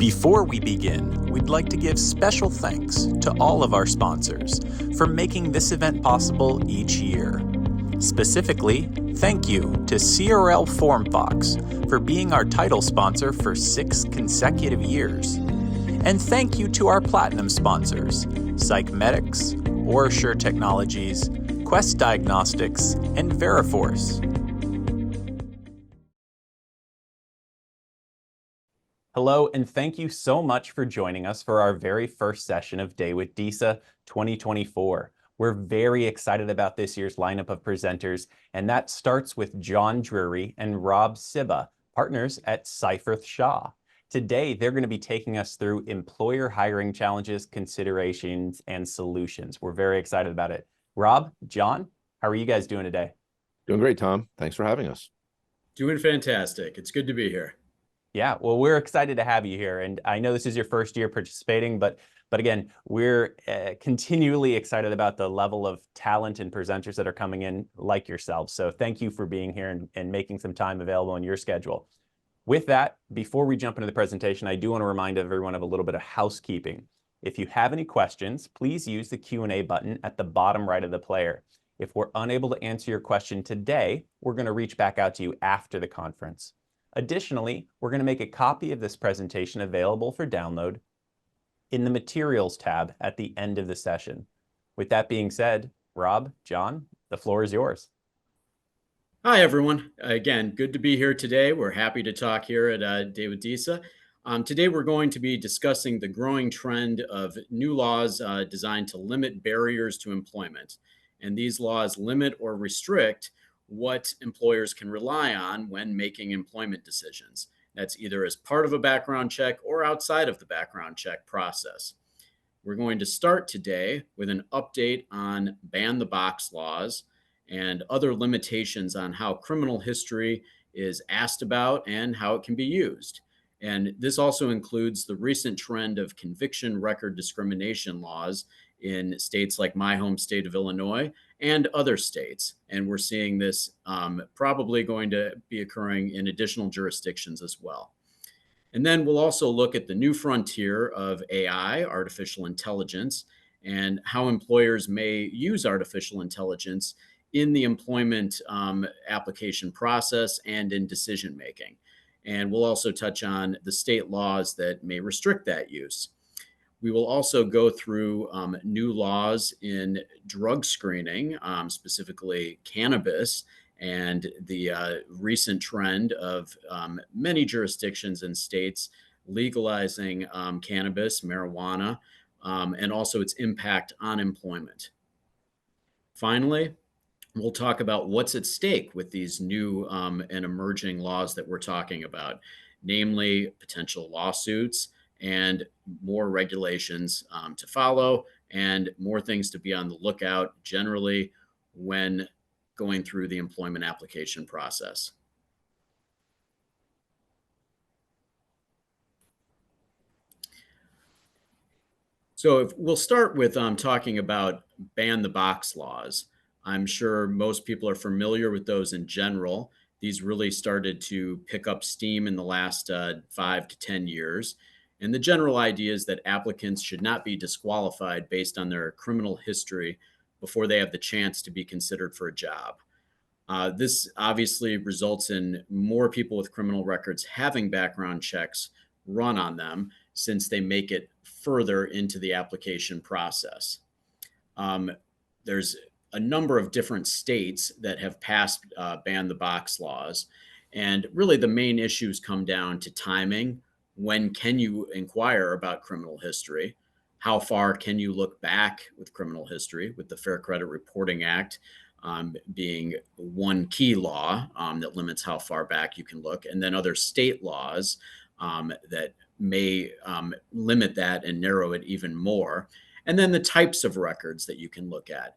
Before we begin, we'd like to give special thanks to all of our sponsors for making this event possible each year. Specifically, thank you to CRL FormFox for being our title sponsor for 6 consecutive years. And thank you to our platinum sponsors, Psychmedics, OraSure Technologies, Quest Diagnostics, and Veriforce. Hello, and thank you so much for joining us for our very first session of Day with DISA 2024. We're very excited about this year's lineup of presenters, and that starts with John Drury and Rob Szyba, partners at Seyfarth Shaw. Today, they're going to be taking us through employer hiring challenges, considerations, and solutions. We're very excited about it. Rob, John, how are you guys doing today? Doing great, Tom. Thanks for having us. Doing fantastic. It's good to be here. Yeah, well, we're excited to have you here. And I know this is your first year participating, but again, we're continually excited about the level of talent and presenters that are coming in like yourselves. So thank you for being here and making some time available in your schedule. With that, before we jump into the presentation, I do want to remind everyone of a little bit of housekeeping. If you have any questions, please use the Q&A button at the bottom right of the player. If we're unable to answer your question today, we're going to reach back out to you after the conference. Additionally, we're going to make a copy of this presentation available for download in the Materials tab at the end of the session. With that being said, Rob, John, the floor is yours. Hi, everyone. Again, good to be here today. We're happy to talk here at Day with DISA. Today, we're going to be discussing the growing trend of new laws designed to limit barriers to employment. And these laws limit or restrict what employers can rely on when making employment decisions. That's either as part of a background check or outside of the background check process. We're going to start today with an update on ban the box laws and other limitations on how criminal history is asked about and how it can be used. And this also includes the recent trend of conviction record discrimination laws in states like my home state of Illinois and other states. And we're seeing this probably going to be occurring in additional jurisdictions as well. And then we'll also look at the new frontier of AI, artificial intelligence, and how employers may use artificial intelligence in the employment application process and in decision making. And we'll also touch on the state laws that may restrict that use. We will also go through new laws in drug screening, specifically cannabis, and the recent trend of many jurisdictions and states legalizing cannabis, marijuana, and also its impact on employment. Finally, we'll talk about what's at stake with these new and emerging laws that we're talking about, namely potential lawsuits and more regulations to follow and more things to be on the lookout generally when going through the employment application process. So we'll start with talking about ban the box laws. I'm sure most people are familiar with those in general. These really started to pick up steam in the last 5 to 10 years. And the general idea is that applicants should not be disqualified based on their criminal history before they have the chance to be considered for a job. This obviously results in more people with criminal records having background checks run on them since they make it further into the application process. There's a number of different states that have passed ban the box laws. And really the main issues come down to timing. When can you inquire about criminal history? How far can you look back with criminal history, with the Fair Credit Reporting Act being one key law that limits how far back you can look, and then other state laws that may limit that and narrow it even more. And then the types of records that you can look at.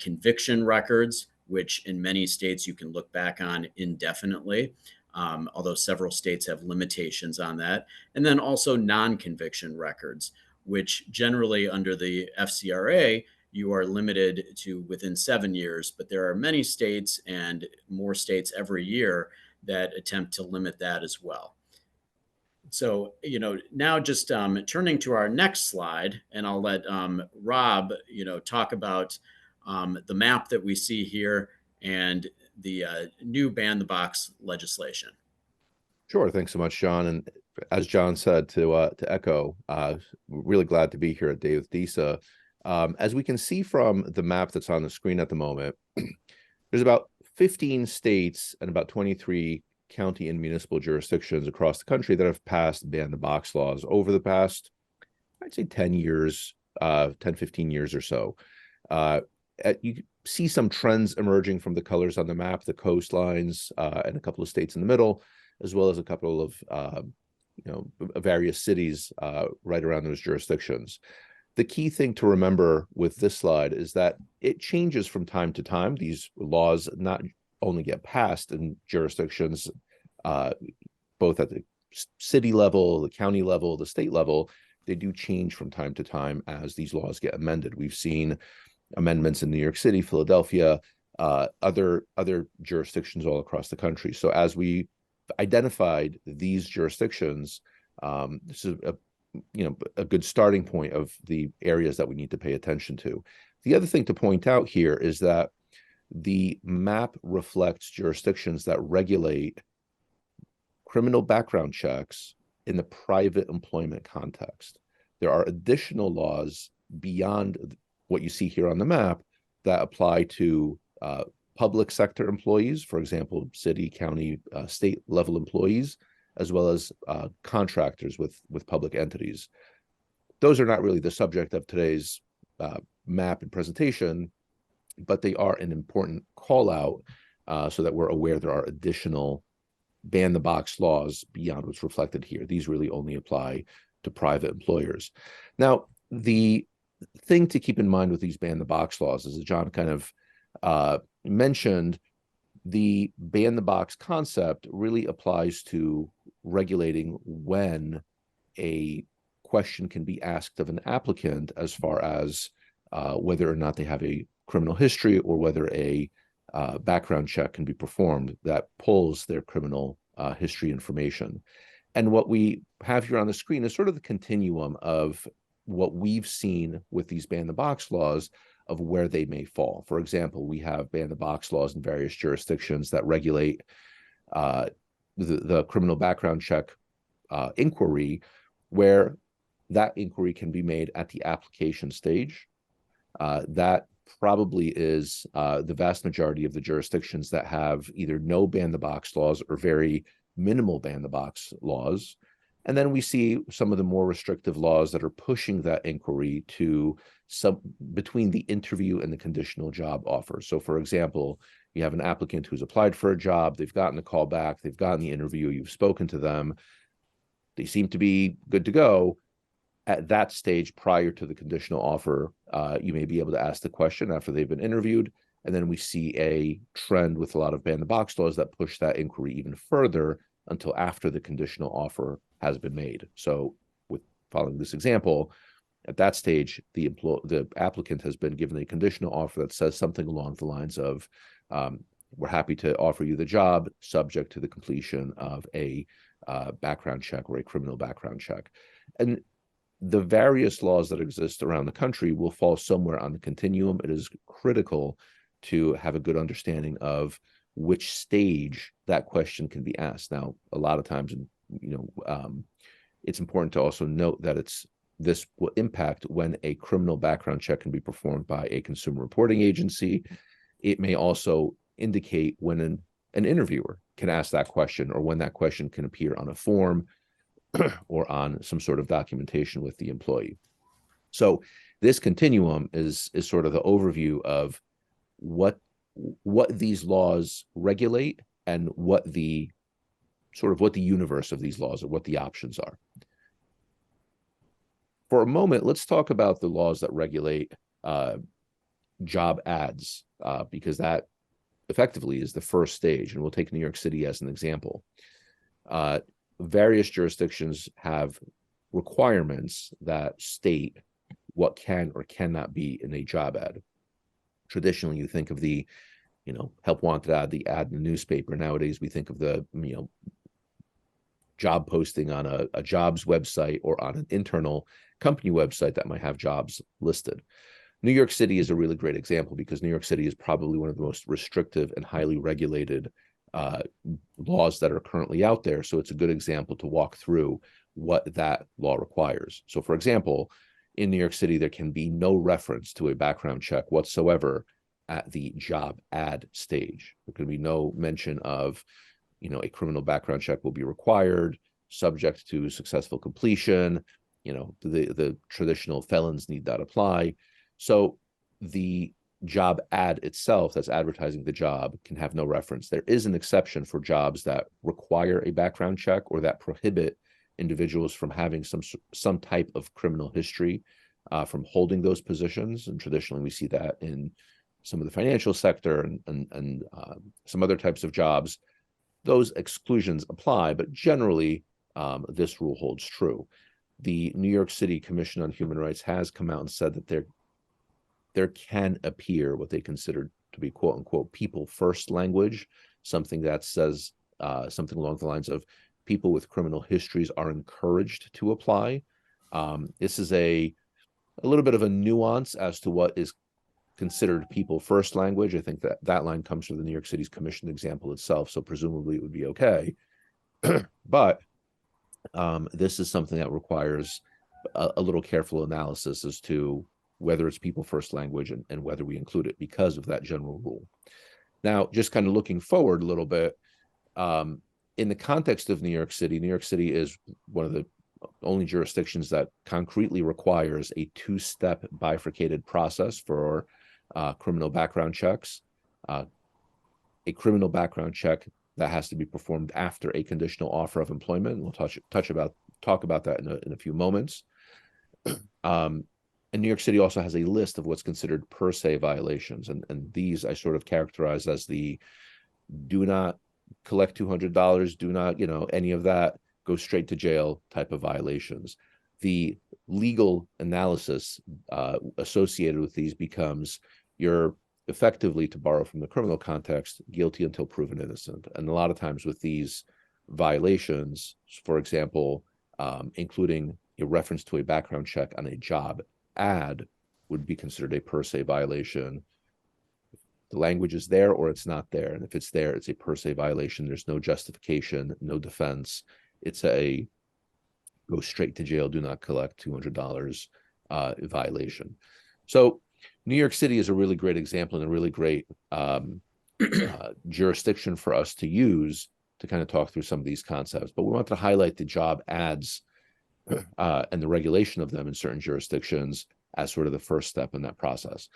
Conviction records, which in many states you can look back on indefinitely, although several states have limitations on that. And then also non-conviction records, which generally under the FCRA, you are limited to within 7 years, but there are many states and more states every year that attempt to limit that as well. So, now just turning to our next slide, and I'll let Rob, talk about the map that we see here and the new ban the box legislation. Sure. Thanks so much, John. And as John said, to echo, really glad to be here at Day with DISA. As we can see from the map that's on the screen at the moment, there's about 15 states and about 23 county and municipal jurisdictions across the country that have passed ban the box laws over the past, I'd say 10 years, 10, 15 years or so. You see some trends emerging from the colors on the map, the coastlines, and a couple of states in the middle, as well as a couple of various cities right around those jurisdictions. The key thing to remember with this slide is that it changes from time to time. These laws not only get passed in jurisdictions, both at the city level, the county level, the state level, they do change from time to time as these laws get amended. We've seen amendments in New York City, Philadelphia, other jurisdictions all across the country. So as we identified these jurisdictions, this is a good starting point of the areas that we need to pay attention to. The other thing to point out here is that the map reflects jurisdictions that regulate criminal background checks in the private employment context. There are additional laws beyond what you see here on the map that apply to public sector employees, for example, city, county, state level employees, as well as contractors with public entities. Those are not really the subject of today's map and presentation, but they are an important call out so that we're aware there are additional ban the box laws beyond what's reflected here. These really only apply to private employers. Now, the thing to keep in mind with these ban the box laws is that John kind of mentioned, the ban the box concept really applies to regulating when a question can be asked of an applicant as far as whether or not they have a criminal history or whether a background check can be performed that pulls their criminal history information. And what we have here on the screen is sort of the continuum of what we've seen with these ban the box laws of where they may fall. For example, we have ban the box laws in various jurisdictions that regulate the criminal background check inquiry, where that inquiry can be made at the application stage. That probably is the vast majority of the jurisdictions that have either no ban the box laws or very minimal ban the box laws. And then we see some of the more restrictive laws that are pushing that inquiry to between the interview and the conditional job offer. So for example, you have an applicant who's applied for a job, they've gotten a call back, they've gotten the interview, you've spoken to them, they seem to be good to go. At that stage, prior to the conditional offer, you may be able to ask the question after they've been interviewed. And then we see a trend with a lot of ban the box laws that push that inquiry even further until after the conditional offer has been made. So with following this example, at that stage, the applicant has been given a conditional offer that says something along the lines of, we're happy to offer you the job subject to the completion of a background check or a criminal background check. And the various laws that exist around the country will fall somewhere on the continuum. It is critical to have a good understanding of which stage that question can be asked. Now, a lot of times, it's important to also note that this will impact when a criminal background check can be performed by a consumer reporting agency. It may also indicate when an interviewer can ask that question or when that question can appear on a form or on some sort of documentation with the employee. So this continuum is sort of the overview of what these laws regulate and what the universe of these laws or what the options are. For a moment, let's talk about the laws that regulate job ads, because that effectively is the first stage. And we'll take New York City as an example. Various jurisdictions have requirements that state what can or cannot be in a job ad. Traditionally, you think of the, help wanted ad, the ad in the newspaper. Nowadays, we think of the, job posting on a jobs website or on an internal company website that might have jobs listed. New York City is a really great example because New York City is probably one of the most restrictive and highly regulated laws that are currently out there. So it's a good example to walk through what that law requires. So for example, in New York City, there can be no reference to a background check whatsoever at the job ad stage. There can be no mention of, a criminal background check will be required, subject to successful completion. The traditional felons need not apply. So the job ad itself that's advertising the job can have no reference. There is an exception for jobs that require a background check or that prohibit individuals from having some type of criminal history from holding those positions. And traditionally, we see that in some of the financial sector and some other types of jobs. Those exclusions apply, but generally, this rule holds true. The New York City Commission on Human Rights has come out and said that there can appear what they consider to be quote unquote people first language, something that says something along the lines of people with criminal histories are encouraged to apply. This is a little bit of a nuance as to what is considered people first language. I think that line comes from the New York City's commission example itself, so presumably it would be okay. But this is something that requires a little careful analysis as to whether it's people first language and whether we include it because of that general rule. Now, just kind of looking forward a little bit, in the context of New York City is one of the only jurisdictions that concretely requires a two-step bifurcated process for criminal background checks. A criminal background check that has to be performed after a conditional offer of employment. We'll talk about that in a few moments. And New York City also has a list of what's considered per se violations. And these I sort of characterize as the do not collect $200, do not, any of that, go straight to jail type of violations. The legal analysis associated with these becomes you're effectively, to borrow from the criminal context, guilty until proven innocent. And a lot of times with these violations, for example, including a reference to a background check on a job ad would be considered a per se violation. The language is there or it's not there. And if it's there, it's a per se violation. There's no justification, no defense. It's a go straight to jail, do not collect $200 violation. So New York City is a really great example and a really great jurisdiction for us to use to kind of talk through some of these concepts. But we want to highlight the job ads and the regulation of them in certain jurisdictions as sort of the first step in that process.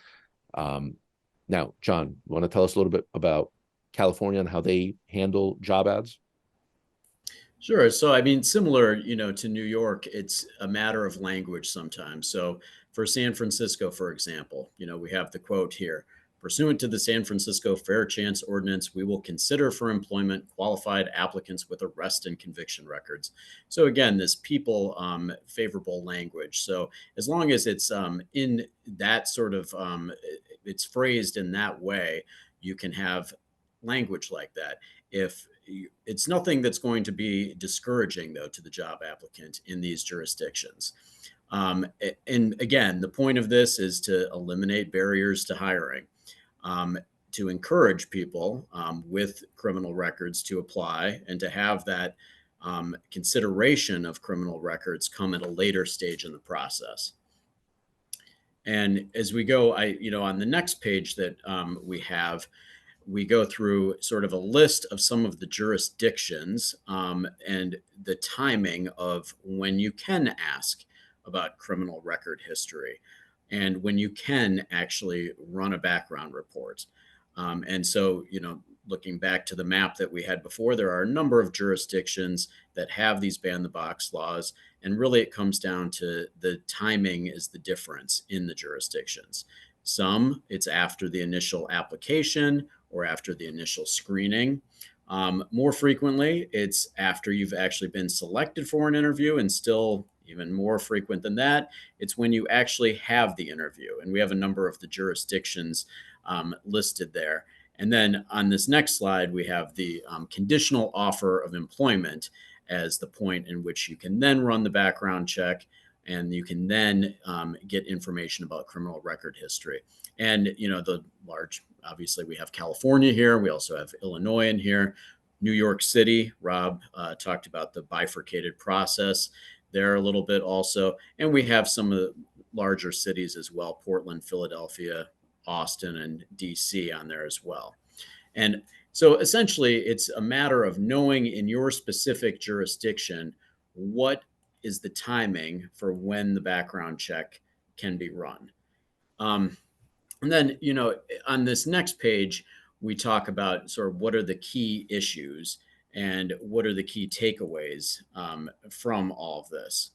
Now, John, you want to tell us a little bit about California and how they handle job ads? Sure. So, I mean, similar, to New York, it's a matter of language sometimes. So for San Francisco, for example, we have the quote here: pursuant to the San Francisco Fair Chance Ordinance, we will consider for employment qualified applicants with arrest and conviction records. So again, this people favorable language. So as long as it's in that sort of, it's phrased in that way, you can have language like that. It's nothing that's going to be discouraging, though, to the job applicant in these jurisdictions. And again, the point of this is to eliminate barriers to hiring, to encourage people with criminal records to apply and to have that consideration of criminal records come at a later stage in the process. And as we go, on the next page that we go through sort of a list of some of the jurisdictions and the timing of when you can ask about criminal record history and when you can actually run a background report. And so, looking back to the map that we had before, there are a number of jurisdictions that have these ban the box laws. And really it comes down to the timing is the difference in the jurisdictions. Some, it's after the initial application or after the initial screening. More frequently, it's after you've actually been selected for an interview, and still even more frequent than that, it's when you actually have the interview. And we have a number of the jurisdictions listed there. And then on this next slide, we have the conditional offer of employment. as the point in which you can then run the background check, and you can then get information about criminal record history. And, the large, obviously we have California here. We also have Illinois in here, New York City. Rob talked about the bifurcated process there a little bit also. And we have some of the larger cities as well, Portland, Philadelphia, Austin, and DC on there as well. And so essentially it's a matter of knowing in your specific jurisdiction what is the timing for when the background check can be run. And then, on this next page, we talk about sort of what are the key issues and what are the key takeaways from all of this.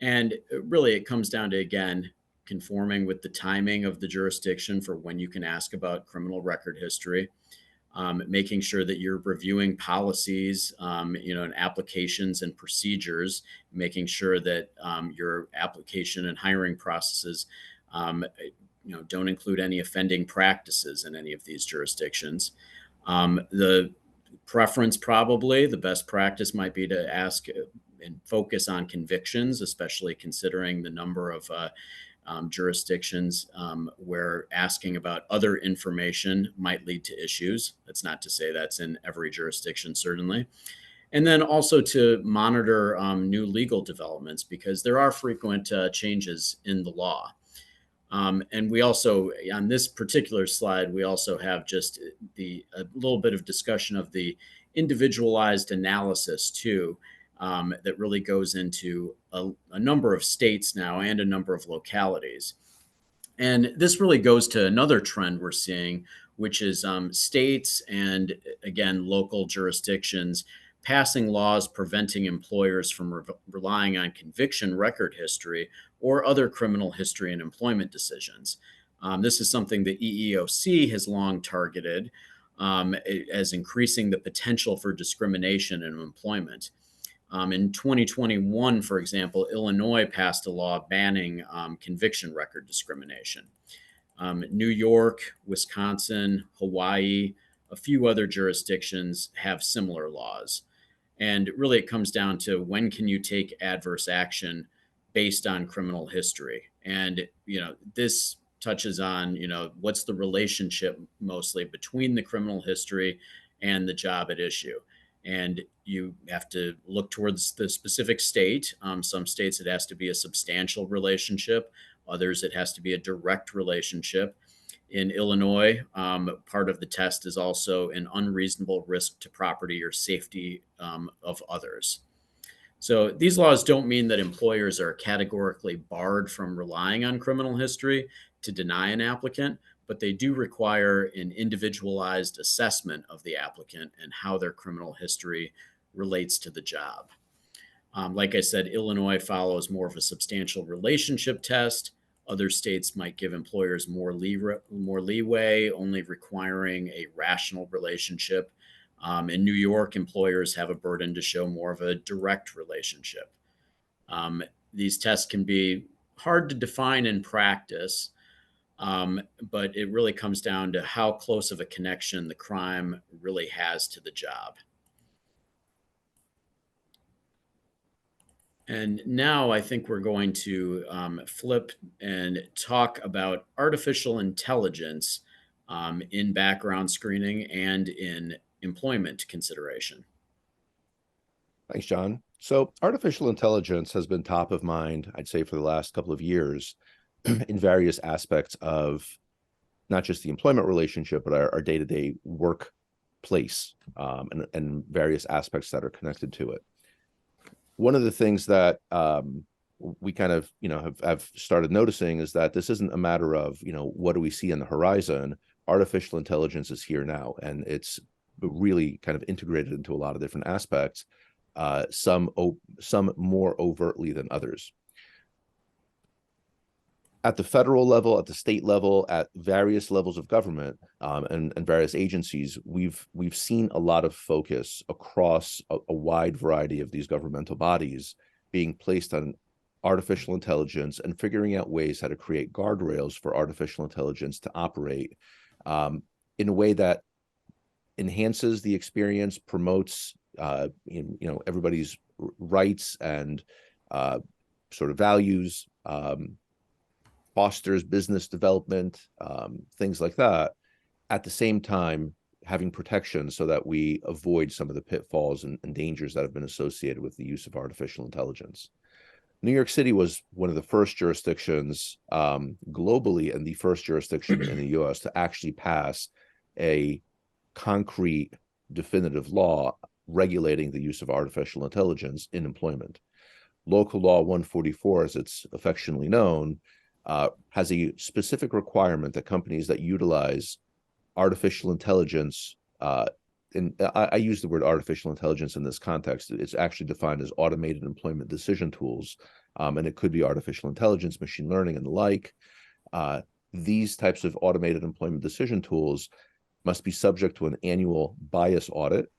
And really, it comes down to, again, conforming with the timing of the jurisdiction for when you can ask about criminal record history, making sure that you're reviewing policies, and applications and procedures, making sure that your application and hiring processes don't include any offending practices in any of these jurisdictions. The preference, probably the best practice, might be to ask and focus on convictions, especially considering the number of jurisdictions where asking about other information might lead to issues. That's not to say that's in every jurisdiction, certainly. And then also to monitor new legal developments, because there are frequent changes in the law. And we also, on this particular slide, we also have just a little bit of discussion of the individualized analysis too, that really goes into a number of states now and a number of localities. And this really goes to another trend we're seeing, which is states and, again, local jurisdictions passing laws preventing employers from relying on conviction record history or other criminal history and employment decisions. This is something the EEOC has long targeted as increasing the potential for discrimination in employment. In 2021, for example, Illinois passed a law banning conviction record discrimination. New York, Wisconsin, Hawaii, a few other jurisdictions have similar laws. And really, it comes down to when can you take adverse action based on criminal history. And, this touches on, what's the relationship mostly between the criminal history and the job at issue. And you have to look towards the specific state. Some states, it has to be a substantial relationship. Others, it has to be a direct relationship. In Illinois, part of the test is also an unreasonable risk to property or safety of others. So these laws don't mean that employers are categorically barred from relying on criminal history to deny an applicant, but they do require an individualized assessment of the applicant and how their criminal history relates to the job. Like I said, Illinois follows more of a substantial relationship test. Other states might give employers more leeway, only requiring a rational relationship. In New York, employers have a burden to show more of a direct relationship. These tests can be hard to define in practice, but it really comes down to how close of a connection the crime really has to the job. And now I think we're going to flip and talk about artificial intelligence in background screening and in employment consideration. Thanks, John. So artificial intelligence has been top of mind, I'd say, for the last couple of years in various aspects of not just the employment relationship, but our day-to-day workplace and various aspects that are connected to it. One of the things that we kind of, have started noticing is that this isn't a matter of, what do we see on the horizon? Artificial intelligence is here now, and it's really kind of integrated into a lot of different aspects, some more overtly than others. At the federal level, at the state level, at various levels of government and various agencies, we've seen a lot of focus across a wide variety of these governmental bodies being placed on artificial intelligence and figuring out ways how to create guardrails for artificial intelligence to operate in a way that enhances the experience, promotes everybody's rights and sort of values, fosters business development, things like that, at the same time having protection so that we avoid some of the pitfalls and dangers that have been associated with the use of artificial intelligence. New York City was one of the first jurisdictions globally and the first jurisdiction in the US to actually pass a concrete, definitive law regulating the use of artificial intelligence in employment. Local Law 144, as it's affectionately known, has a specific requirement that companies that utilize artificial intelligence, and I use the word artificial intelligence in this context. It's actually defined as automated employment decision tools, and it could be artificial intelligence, machine learning, and the like. These types of automated employment decision tools must be subject to an annual bias audit,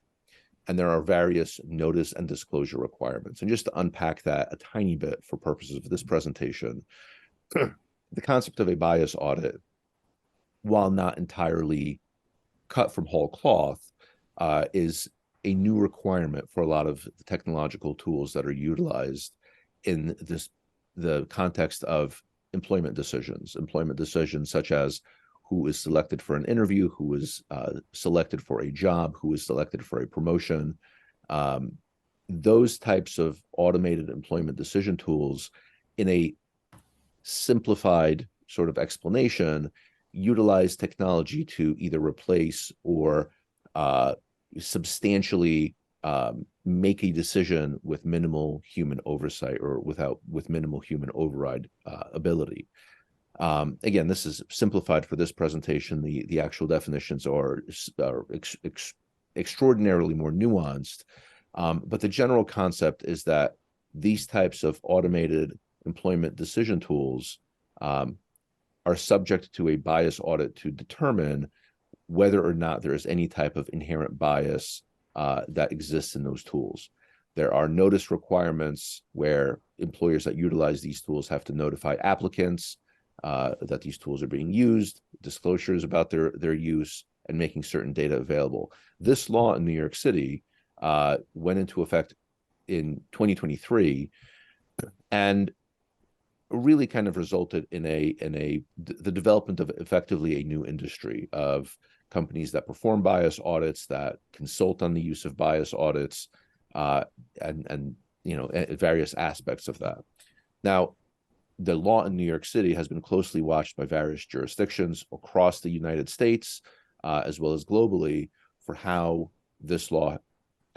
and there are various notice and disclosure requirements. And just to unpack that a tiny bit for purposes of this presentation, the concept of a bias audit, while not entirely cut from whole cloth, is a new requirement for a lot of the technological tools that are utilized in the context of employment decisions such as who is selected for an interview, who is selected for a job, who is selected for a promotion. Those types of automated employment decision tools, in a simplified sort of explanation, utilize technology to either replace or substantially make a decision with minimal human oversight or with minimal human override ability. Again, this is simplified for this presentation. The actual definitions are extraordinarily more nuanced, but the general concept is that these types of automated employment decision tools are subject to a bias audit to determine whether or not there is any type of inherent bias that exists in those tools. There are notice requirements where employers that utilize these tools have to notify applicants that these tools are being used, disclosures about their use, and making certain data available. This law in New York City went into effect in 2023, and really kind of resulted in the development of effectively a new industry of companies that perform bias audits, that consult on the use of bias audits, and various aspects of that. Now, the law in New York City has been closely watched by various jurisdictions across the United States, as well as globally, for how this law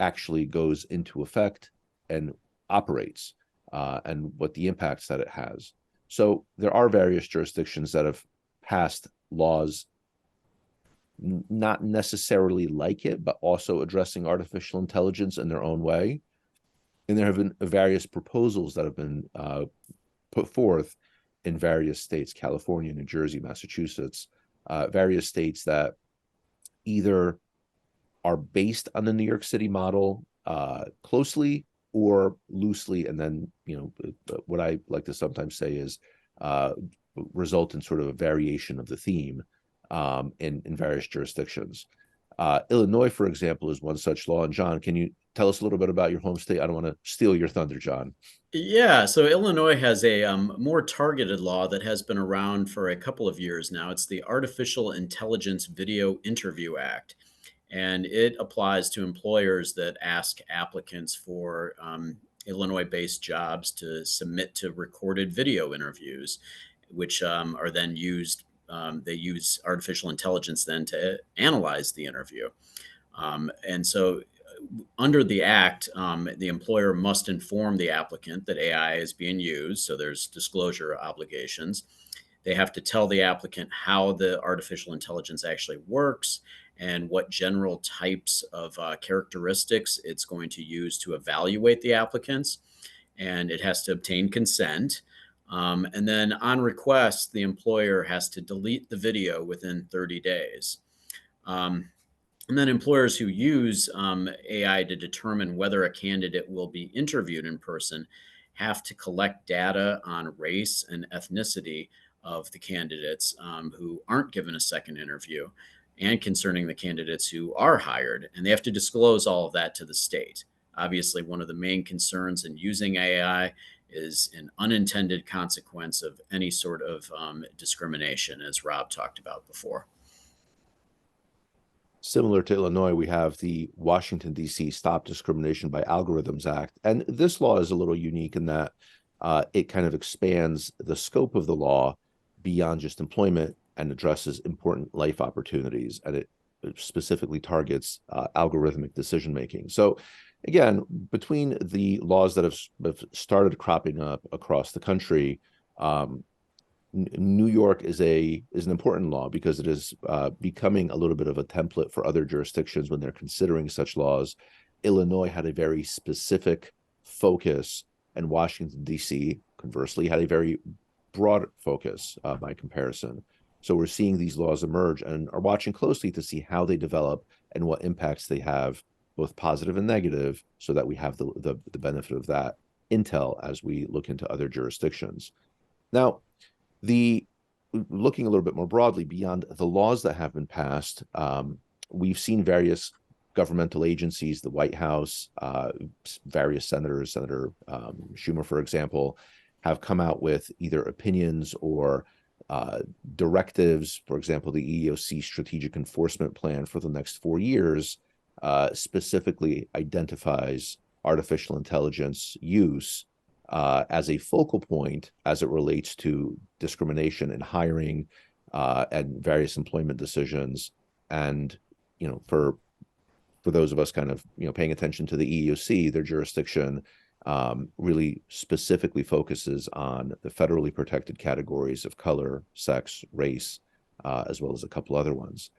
actually goes into effect and operates, and what the impacts that it has. So there are various jurisdictions that have passed laws not necessarily like it, but also addressing artificial intelligence in their own way. And there have been various proposals that have been put forth in various states, California, New Jersey, Massachusetts, various states that either are based on the New York City model closely or loosely, and then what I like to sometimes say is result in sort of a variation of the theme in various jurisdictions. Illinois, for example, is one such law. And John, can you tell us a little bit about your home state? I don't want to steal your thunder, John. Yeah, so Illinois has a more targeted law that has been around for a couple of years now. It's the Artificial Intelligence Video Interview Act, and it applies to employers that ask applicants for Illinois-based jobs to submit to recorded video interviews, which are then used. They use artificial intelligence then to analyze the interview. And so under the act, the employer must inform the applicant that AI is being used. So there's disclosure obligations. They have to tell the applicant how the artificial intelligence actually works and what general types of characteristics it's going to use to evaluate the applicants. And it has to obtain consent. And then on request, the employer has to delete the video within 30 days. And then employers who use AI to determine whether a candidate will be interviewed in person have to collect data on race and ethnicity of the candidates who aren't given a second interview. and concerning the candidates who are hired. And they have to disclose all of that to the state. Obviously, one of the main concerns in using AI is an unintended consequence of any sort of discrimination, as Rob talked about before. Similar to Illinois, we have the Washington, D.C. Stop Discrimination by Algorithms Act. And this law is a little unique in that it kind of expands the scope of the law beyond just employment and addresses important life opportunities. And it specifically targets algorithmic decision making. So again, between the laws that have started cropping up across the country, New York is an important law because it is becoming a little bit of a template for other jurisdictions when they're considering such laws. Illinois had a very specific focus, and Washington, D.C., conversely, had a very broad focus by comparison. So we're seeing these laws emerge and are watching closely to see how they develop and what impacts they have, both positive and negative, so that we have the benefit of that intel as we look into other jurisdictions. Now, looking a little bit more broadly beyond the laws that have been passed, we've seen various governmental agencies, the White House, various senators, Senator Schumer, for example, have come out with either opinions or directives. For example, the EEOC Strategic Enforcement Plan for the next 4 years specifically identifies artificial intelligence use as a focal point as it relates to discrimination in hiring and various employment decisions. And, for those of us kind of, paying attention to the EEOC, their jurisdiction really specifically focuses on the federally protected categories of color, sex, race, as well as a couple other ones,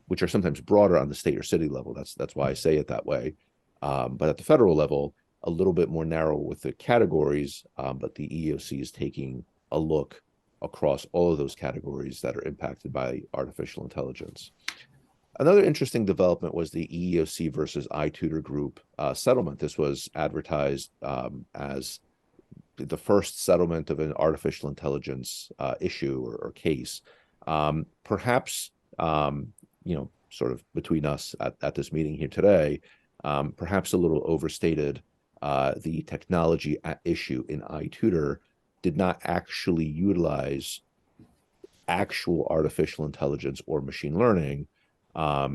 which are sometimes broader on the state or city level. That's why I say it that way. But at the federal level, a little bit more narrow with the categories, but the EEOC is taking a look across all of those categories that are impacted by artificial intelligence. Another interesting development was the EEOC versus iTutor Group settlement. This was advertised as the first settlement of an artificial intelligence issue or case. Perhaps, sort of between us at this meeting here today, perhaps a little overstated. The technology at issue in iTutor did not actually utilize actual artificial intelligence or machine learning.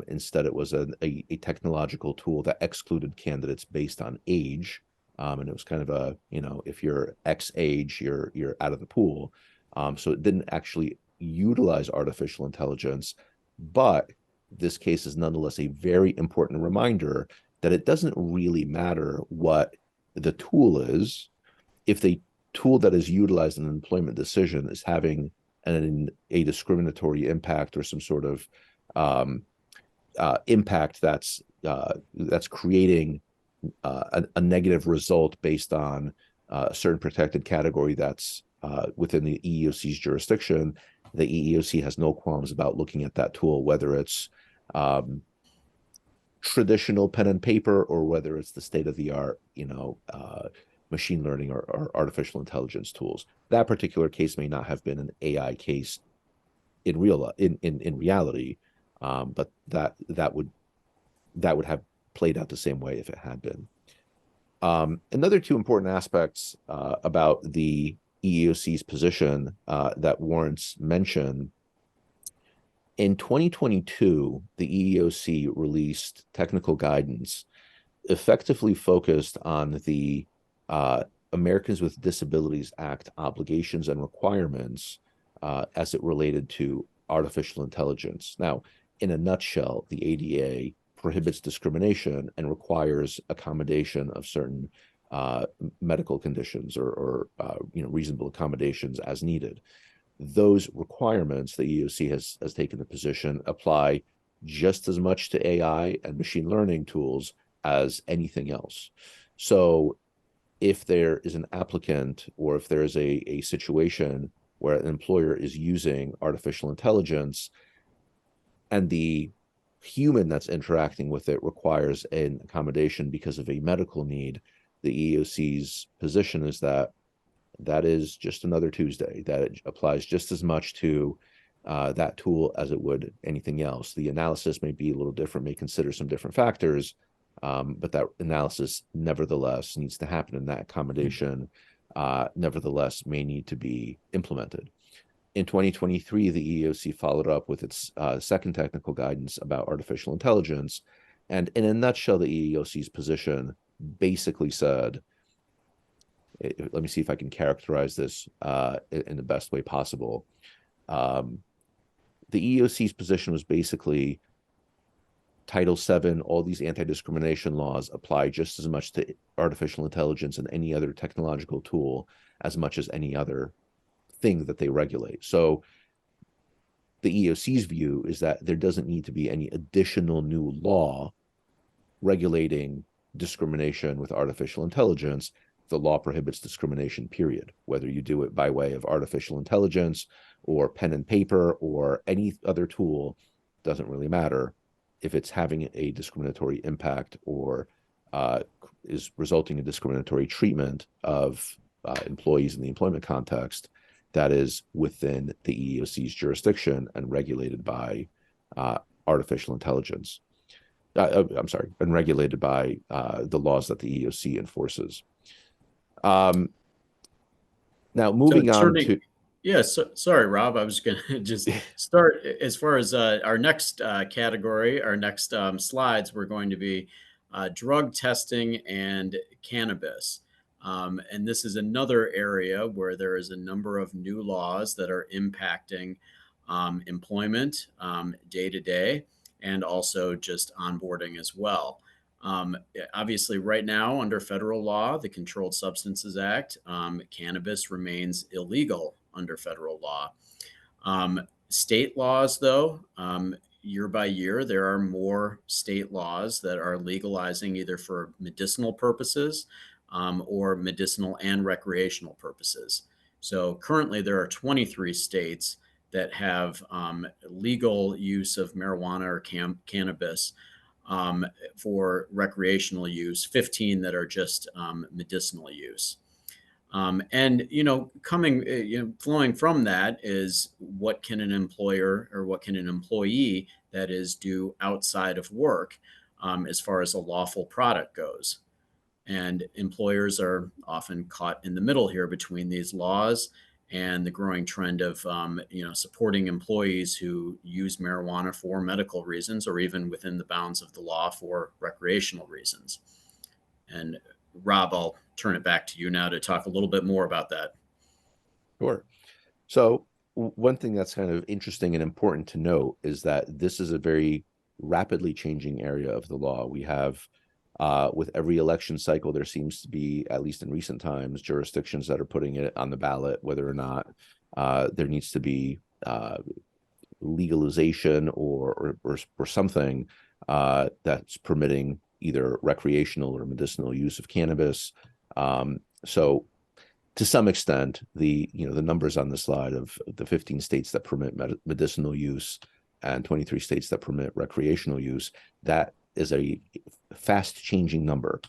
Instead, it was a technological tool that excluded candidates based on age. And it was kind of if you're X age, you're out of the pool. So it didn't actually utilize artificial intelligence. But this case is nonetheless a very important reminder that it doesn't really matter what the tool is. If the tool that is utilized in an employment decision is having a discriminatory impact or some sort of impact that's creating a negative result based on a certain protected category that's within the EEOC's jurisdiction, the EEOC has no qualms about looking at that tool, whether it's traditional pen and paper or whether it's the state-of-the-art, machine learning or artificial intelligence tools. That particular case may not have been an AI case in reality, but that would have played out the same way if it had been. Another two important aspects about the EEOC's position that warrants mention. In 2022, the EEOC released technical guidance effectively focused on the Americans with Disabilities Act obligations and requirements as it related to artificial intelligence. Now, in a nutshell, the ADA prohibits discrimination and requires accommodation of certain medical conditions or reasonable accommodations as needed. Those requirements, the EEOC has taken the position, apply just as much to AI and machine learning tools as anything else. So if there is an applicant or if there is a situation where an employer is using artificial intelligence and the human that's interacting with it requires an accommodation because of a medical need, the EEOC's position is that is just another Tuesday, that it applies just as much to that tool as it would anything else. The analysis may be a little different, may consider some different factors, but that analysis nevertheless needs to happen, and that accommodation nevertheless may need to be implemented. In 2023, the EEOC followed up with its second technical guidance about artificial intelligence. And in a nutshell, the EEOC's position basically said, let me see if I can characterize this in the best way possible. The EEOC's position was basically Title VII, all these anti-discrimination laws apply just as much to artificial intelligence and any other technological tool as much as any other thing that they regulate. So the EEOC's view is that there doesn't need to be any additional new law regulating discrimination with artificial intelligence. The law prohibits discrimination, period. Whether you do it by way of artificial intelligence or pen and paper or any other tool, doesn't really matter if it's having a discriminatory impact or is resulting in discriminatory treatment of employees in the employment context. That is within the EEOC's jurisdiction and regulated by artificial intelligence. I'm sorry, and regulated by the laws that the EEOC enforces. Now, moving on to... Yeah, sorry, Rob. I was going to just start as far as our next category, our next slides, we're going to be drug testing and cannabis. And this is another area where there is a number of new laws that are impacting employment day to day, and also just onboarding as well. Obviously, right now, under federal law, the Controlled Substances Act, cannabis remains illegal under federal law. State laws, though, year by year, there are more state laws that are legalizing either for medicinal purposes or medicinal and recreational purposes. So currently, there are 23 states that have legal use of marijuana or cannabis for recreational use, 15 that are just medicinal use. And, flowing from that is what can an employer or what can an employee, that is, do outside of work as far as a lawful product goes. And employers are often caught in the middle here between these laws and the growing trend of, supporting employees who use marijuana for medical reasons or even within the bounds of the law for recreational reasons. And Rob, I'll turn it back to you now to talk a little bit more about that. Sure. So one thing that's kind of interesting and important to note is that this is a very rapidly changing area of the law. We have, with every election cycle, there seems to be, at least in recent times, jurisdictions that are putting it on the ballot, whether or not there needs to be legalization or something that's permitting either recreational or medicinal use of cannabis. So to some extent, the numbers on the slide of the 15 states that permit medicinal use and 23 states that permit recreational use, that is a fast changing number.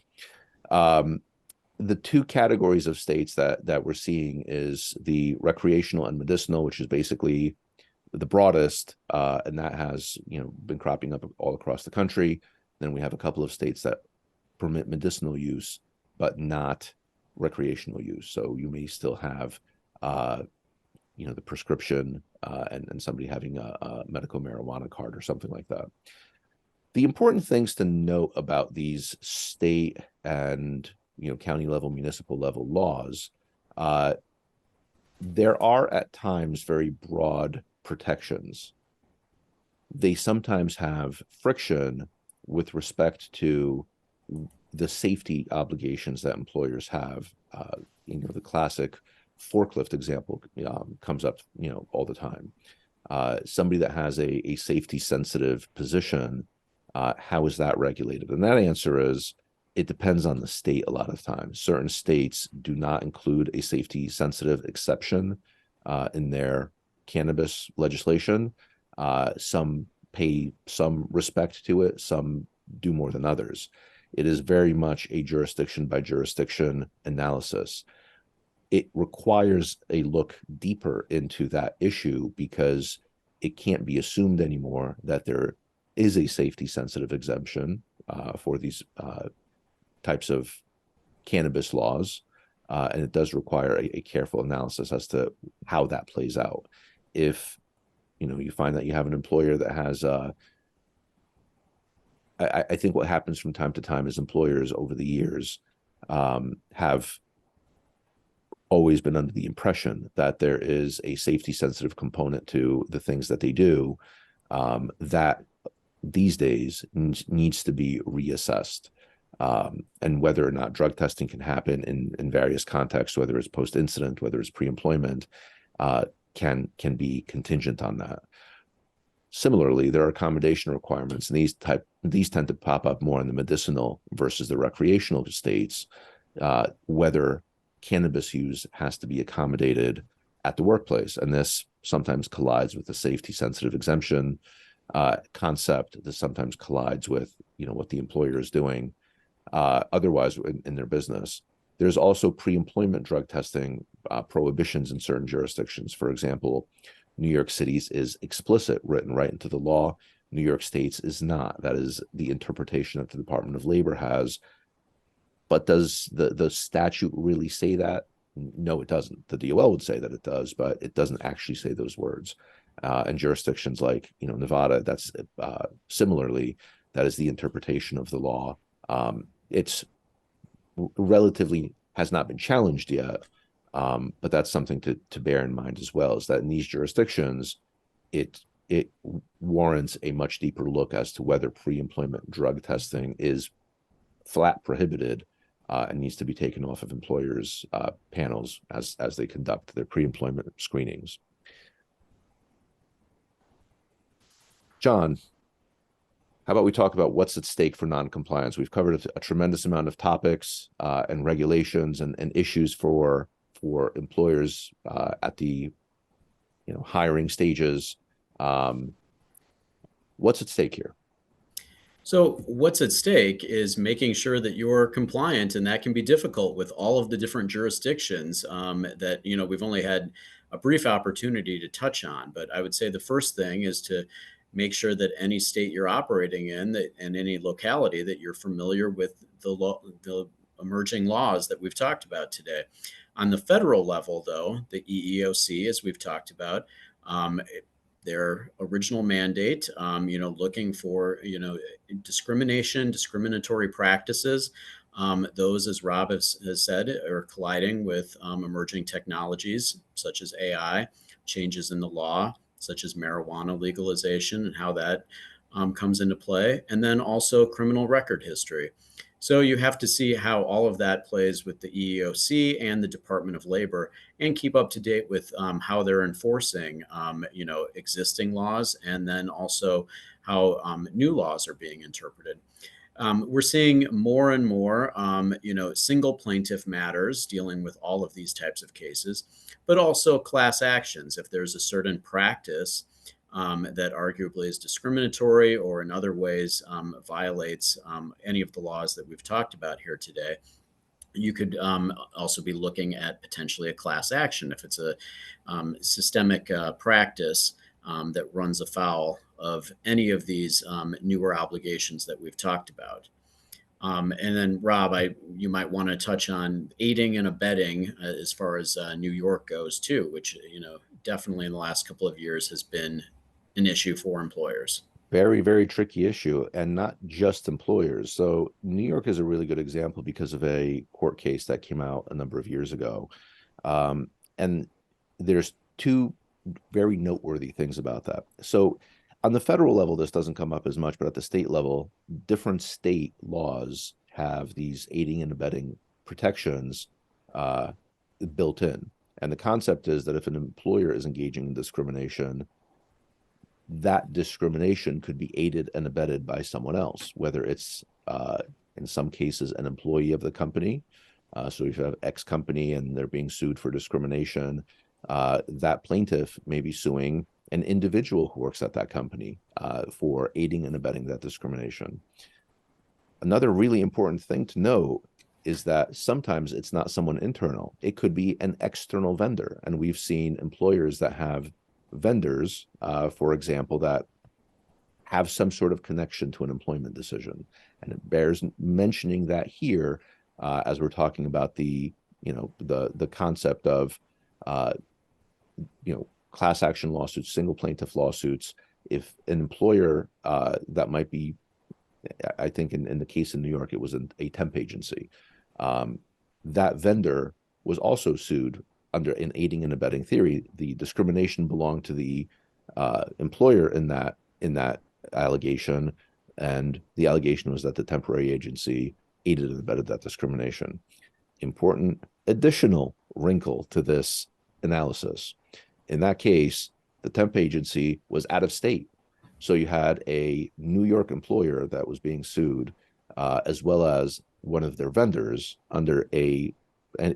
The two categories of states that we're seeing is the recreational and medicinal, which is basically the broadest, and that has been cropping up all across the country. Then we have a couple of states that permit medicinal use, but not recreational use. So you may still have, the prescription and somebody having a medical marijuana card or something like that. The important things to note about these state and county level, municipal level laws, there are at times very broad protections. They sometimes have friction with respect to the safety obligations that employers have. The classic forklift example comes up all the time. Somebody that has a safety sensitive position, how is that regulated? And that answer is, it depends on the state a lot of times. Certain states do not include a safety sensitive exception in their cannabis legislation. Some pay some respect to it, some do more than others. It is very much a jurisdiction by jurisdiction analysis. It requires a look deeper into that issue because it can't be assumed anymore that there is a safety sensitive exemption for these types of cannabis laws. And it does require a careful analysis as to how that plays out. If you find that you have an employer that has I think what happens from time to time is employers over the years have always been under the impression that there is a safety sensitive component to the things that they do that these days needs to be reassessed. And whether or not drug testing can happen in various contexts, whether it's post-incident, whether it's pre-employment, can be contingent on that. Similarly, there are accommodation requirements, and these tend to pop up more in the medicinal versus the recreational states, whether cannabis use has to be accommodated at the workplace. And this sometimes collides with the safety sensitive exemption concept. This sometimes collides with what the employer is doing otherwise in their business. There's also pre-employment drug testing prohibitions in certain jurisdictions. For example, New York City's is explicit, written right into the law. New York State's is not. That is the interpretation that the Department of Labor has. But does the statute really say that? No, it doesn't. The DOL would say that it does, but it doesn't actually say those words. And jurisdictions like Nevada, that's similarly, that is the interpretation of the law. It's relatively has not been challenged yet, but that's something to bear in mind as well, is that in these jurisdictions, it warrants a much deeper look as to whether pre-employment drug testing is flat prohibited and needs to be taken off of employers' panels as they conduct their pre-employment screenings. John, how about we talk about what's at stake for non-compliance? We've covered a tremendous amount of topics and regulations and issues for employers at the hiring stages. What's at stake here? So what's at stake is making sure that you're compliant, and that can be difficult with all of the different jurisdictions that we've only had a brief opportunity to touch on. But I would say the first thing is to make sure that any state you're operating in and any locality that you're familiar with the emerging laws that we've talked about today. On the federal level, though, the EEOC, as we've talked about, their original mandate, looking for, discrimination, discriminatory practices. Those, as Rob has said, are colliding with emerging technologies such as AI, changes in the law, such as marijuana legalization and how that comes into play, and then also criminal record history. So you have to see how all of that plays with the EEOC and the Department of Labor, and keep up to date with how they're enforcing, existing laws, and then also how new laws are being interpreted. We're seeing more and more, single plaintiff matters dealing with all of these types of cases, but also class actions. If there's a certain practice that arguably is discriminatory or in other ways violates any of the laws that we've talked about here today, you could also be looking at potentially a class action if it's a systemic practice that runs afoul of any of these newer obligations that we've talked about. And then, Rob, you might want to touch on aiding and abetting as far as New York goes too, which definitely in the last couple of years has been an issue for employers. Very, very tricky issue, and not just employers. So New York is a really good example because of a court case that came out a number of years ago. And there's two very noteworthy things about that. So on the federal level, this doesn't come up as much, but at the state level, different state laws have these aiding and abetting protections built in. And the concept is that if an employer is engaging in discrimination, that discrimination could be aided and abetted by someone else, whether it's in some cases an employee of the company. So if you have X company and they're being sued for discrimination, that plaintiff may be suing an individual who works at that company for aiding and abetting that discrimination. Another really important thing to know is that sometimes it's not someone internal. It could be an external vendor. And we've seen employers that have vendors, for example, that have some sort of connection to an employment decision. And it bears mentioning that here, as we're talking about the concept of class action lawsuits, single plaintiff lawsuits. If an employer that might be, I think in the case in New York, it was a temp agency, that vendor was also sued under an aiding and abetting theory. The discrimination belonged to the employer in that allegation, and the allegation was that the temporary agency aided and abetted that discrimination. Important additional wrinkle to this analysis. In that case, the temp agency was out of state. So you had a New York employer that was being sued, as well as one of their vendors under an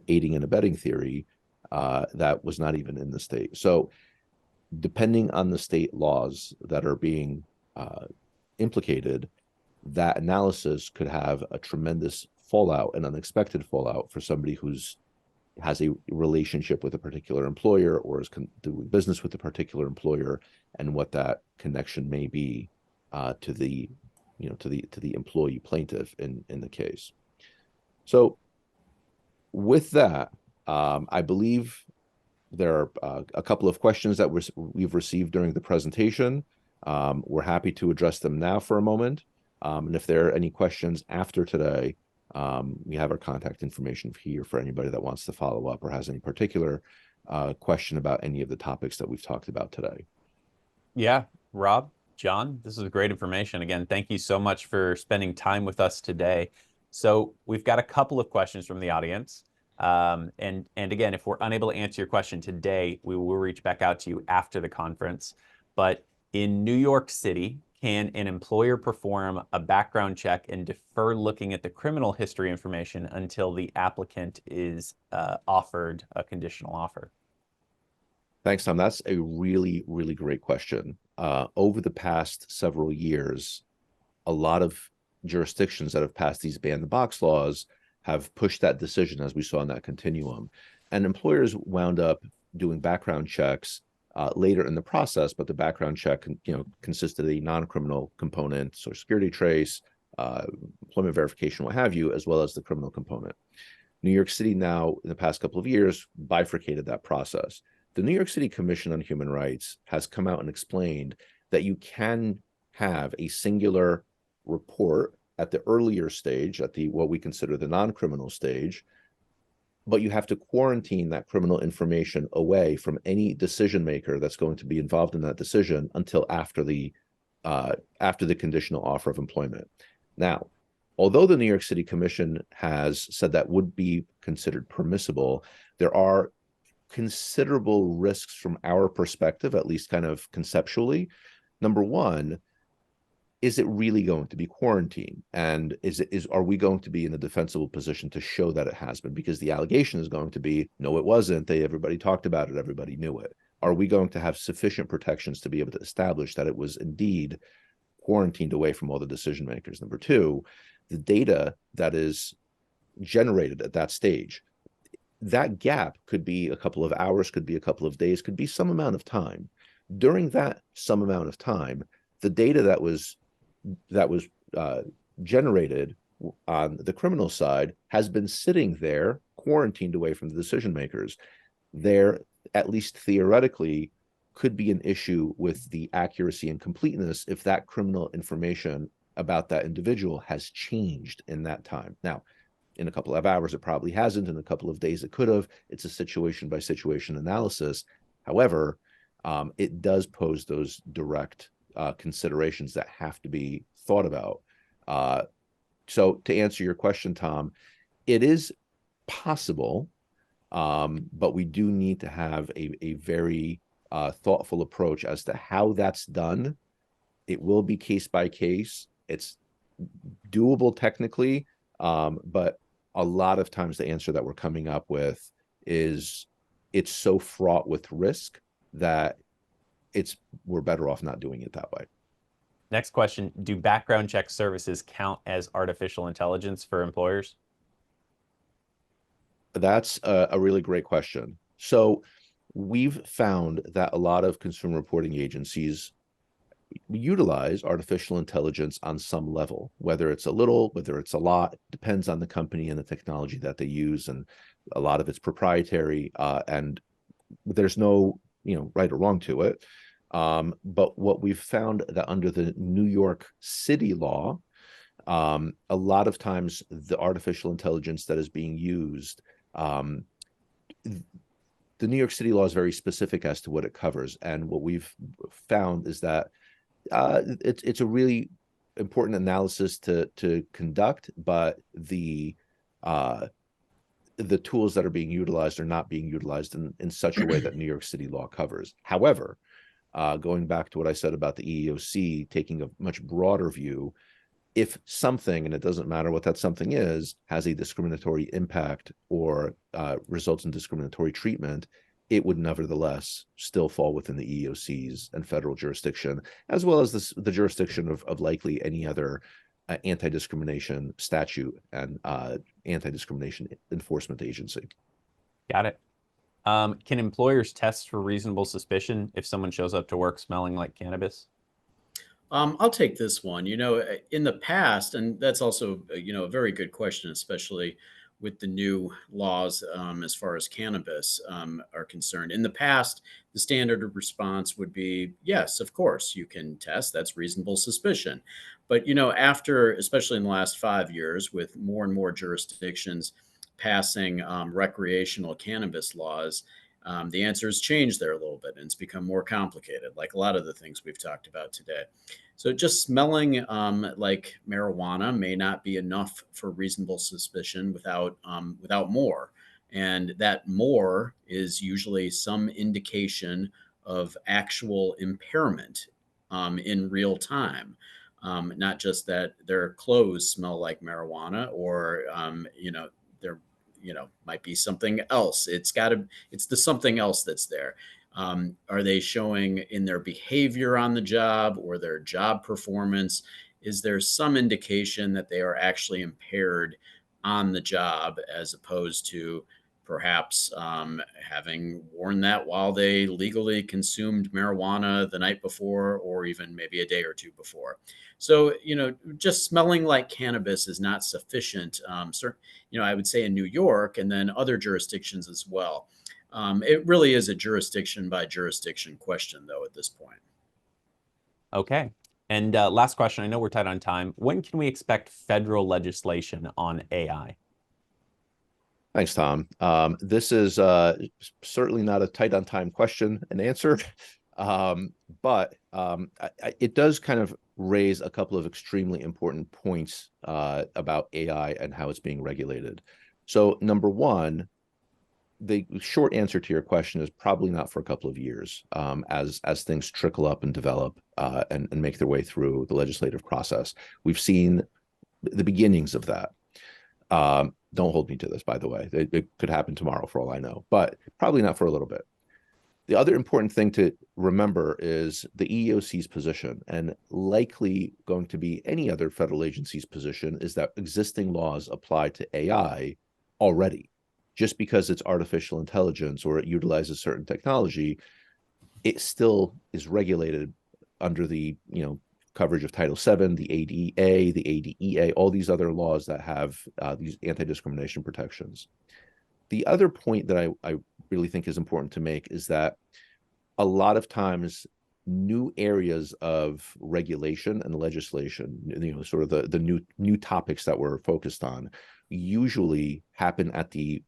aiding and abetting theory that was not even in the state. So depending on the state laws that are being implicated, that analysis could have a tremendous fallout, an unexpected fallout for somebody has a relationship with a particular employer or is doing business with a particular employer, and what that connection may be to the employee plaintiff in the case. So with that, I believe there are a couple of questions that we've received during the presentation. We're happy to address them now for a moment. And if there are any questions after today, we have our contact information here for anybody that wants to follow up or has any particular question about any of the topics that we've talked about today. Yeah, Rob, John, this is great information. Again, thank you so much for spending time with us today. So we've got a couple of questions from the audience. And again, if we're unable to answer your question today, we will reach back out to you after the conference. But in New York City, can an employer perform a background check and defer looking at the criminal history information until the applicant is offered a conditional offer? Thanks, Tom. That's a really, really great question. Over the past several years, a lot of jurisdictions that have passed these ban-the-box laws have pushed that decision, as we saw in that continuum. And employers wound up doing background checks later in the process, but the background check, consisted of a non-criminal component, Social Security trace, employment verification, what have you, as well as the criminal component. New York City now, in the past couple of years, bifurcated that process. The New York City Commission on Human Rights has come out and explained that you can have a singular report at the earlier stage, at what we consider the non-criminal stage, but you have to quarantine that criminal information away from any decision maker that's going to be involved in that decision until after the conditional offer of employment. Now, although the New York City Commission has said that would be considered permissible, there are considerable risks from our perspective, at least kind of conceptually. Number one, is it really going to be quarantined? And are we going to be in a defensible position to show that it has been? Because the allegation is going to be, no, it wasn't. Everybody talked about it. Everybody knew it. Are we going to have sufficient protections to be able to establish that it was indeed quarantined away from all the decision makers? Number two, the data that is generated at that stage, that gap could be a couple of hours, could be a couple of days, could be some amount of time. During that some amount of time, the data that was generated on the criminal side has been sitting there, quarantined away from the decision makers. There, at least theoretically, could be an issue with the accuracy and completeness if that criminal information about that individual has changed in that time. Now, in a couple of hours, it probably hasn't. In a couple of days, it could have. It's a situation by situation analysis. However, it does pose those direct considerations that have to be thought about. So to answer your question, Tom, it is possible, but we do need to have a very thoughtful approach as to how that's done. It will be case by case. It's doable technically, but a lot of times the answer that we're coming up with is it's so fraught with risk that we're better off not doing it that way. Next question, do background check services count as artificial intelligence for employers? That's a really great question. So we've found that a lot of consumer reporting agencies utilize artificial intelligence on some level, whether it's a little, whether it's a lot, depends on the company and the technology that they use. And a lot of it's proprietary, and there's no, right or wrong to it. But what we've found that under the New York City law, a lot of times the artificial intelligence that is being used, the New York City law is very specific as to what it covers. And what we've found is that it's a really important analysis to conduct, but the tools that are being utilized are not being utilized in such a way that New York City law covers. However, going back to what I said about the EEOC taking a much broader view, if something, and it doesn't matter what that something is, has a discriminatory impact or results in discriminatory treatment, it would nevertheless still fall within the EEOC's and federal jurisdiction, as well as the jurisdiction of likely any other anti-discrimination statute and anti-discrimination enforcement agency. Got it. Can employers test for reasonable suspicion if someone shows up to work smelling like cannabis? I'll take this one. In the past, and that's also, a very good question, especially with the new laws as far as cannabis are concerned. In the past, the standard of response would be, yes, of course, you can test. That's reasonable suspicion. But, after, especially in the last 5 years, with more and more jurisdictions passing recreational cannabis laws, the answer has changed there a little bit, and it's become more complicated, like a lot of the things we've talked about today. So just smelling like marijuana may not be enough for reasonable suspicion without more. And that more is usually some indication of actual impairment in real time. Not just that their clothes smell like marijuana, or there might be something else. It's the something else that's there. Are they showing in their behavior on the job or their job performance? Is there some indication that they are actually impaired on the job, as opposed to perhaps having worn that while they legally consumed marijuana the night before, or even maybe a day or two before? So, just smelling like cannabis is not sufficient. I would say in New York and then other jurisdictions as well. It really is a jurisdiction by jurisdiction question, though, at this point. Okay. And last question, I know we're tight on time. When can we expect federal legislation on AI? Thanks, Tom. This is certainly not a tight on time question and answer, but it does kind of raise a couple of extremely important points about AI and how it's being regulated. So number one, the short answer to your question is probably not for a couple of years, as things trickle up and develop and make their way through the legislative process. We've seen the beginnings of that. Don't hold me to this, by the way. It could happen tomorrow for all I know, but probably not for a little bit. The other important thing to remember is the EEOC's position, and likely going to be any other federal agency's position, is that existing laws apply to AI already. Just because it's artificial intelligence or it utilizes certain technology, it still is regulated under the coverage of Title VII, the ADA, the ADEA, all these other laws that have these anti-discrimination protections. The other point that I really think is important to make is that a lot of times new areas of regulation and legislation, sort of the new topics that we're focused on, usually happen at the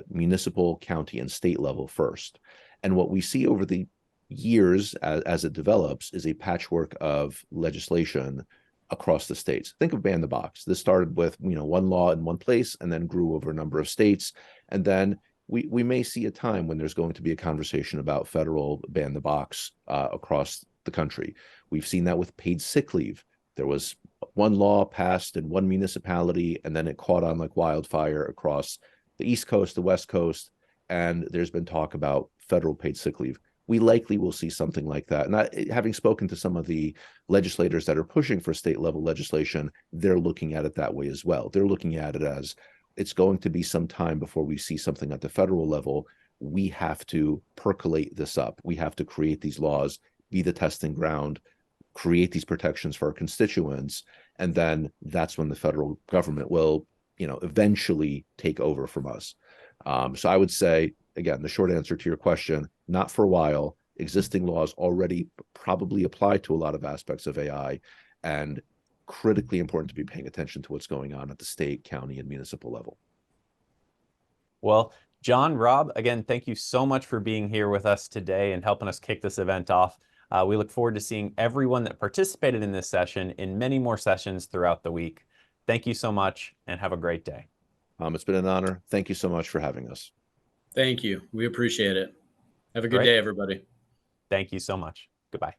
municipal, county, and state level first. And what we see over the years as it develops is a patchwork of legislation across the states. Think of ban the box. This started with one law in one place and then grew over a number of states. And then we may see a time when there's going to be a conversation about federal ban the box across the country. We've seen that with paid sick leave. There was one law passed in one municipality, and then it caught on like wildfire across the East Coast, the West Coast, and there's been talk about federal paid sick leave. We likely will see something like that. And having spoken to some of the legislators that are pushing for state level legislation, they're looking at it that way as well. They're looking at it as it's going to be some time before we see something at the federal level we have to percolate this up. We have to create these laws, be the testing ground, create these protections for our constituents, and then that's when the federal government will, eventually take over from us. So I would say, again, the short answer to your question, not for a while. Existing laws already probably apply to a lot of aspects of AI, and critically important to be paying attention to what's going on at the state, county, and municipal level. Well, John, Rob, again, thank you so much for being here with us today and helping us kick this event off. We look forward to seeing everyone that participated in this session in many more sessions throughout the week. Thank you so much and have a great day. It's been an honor. Thank you so much for having us. Thank you. We appreciate it. Have a good Great. day, everybody. Thank you so much. Goodbye.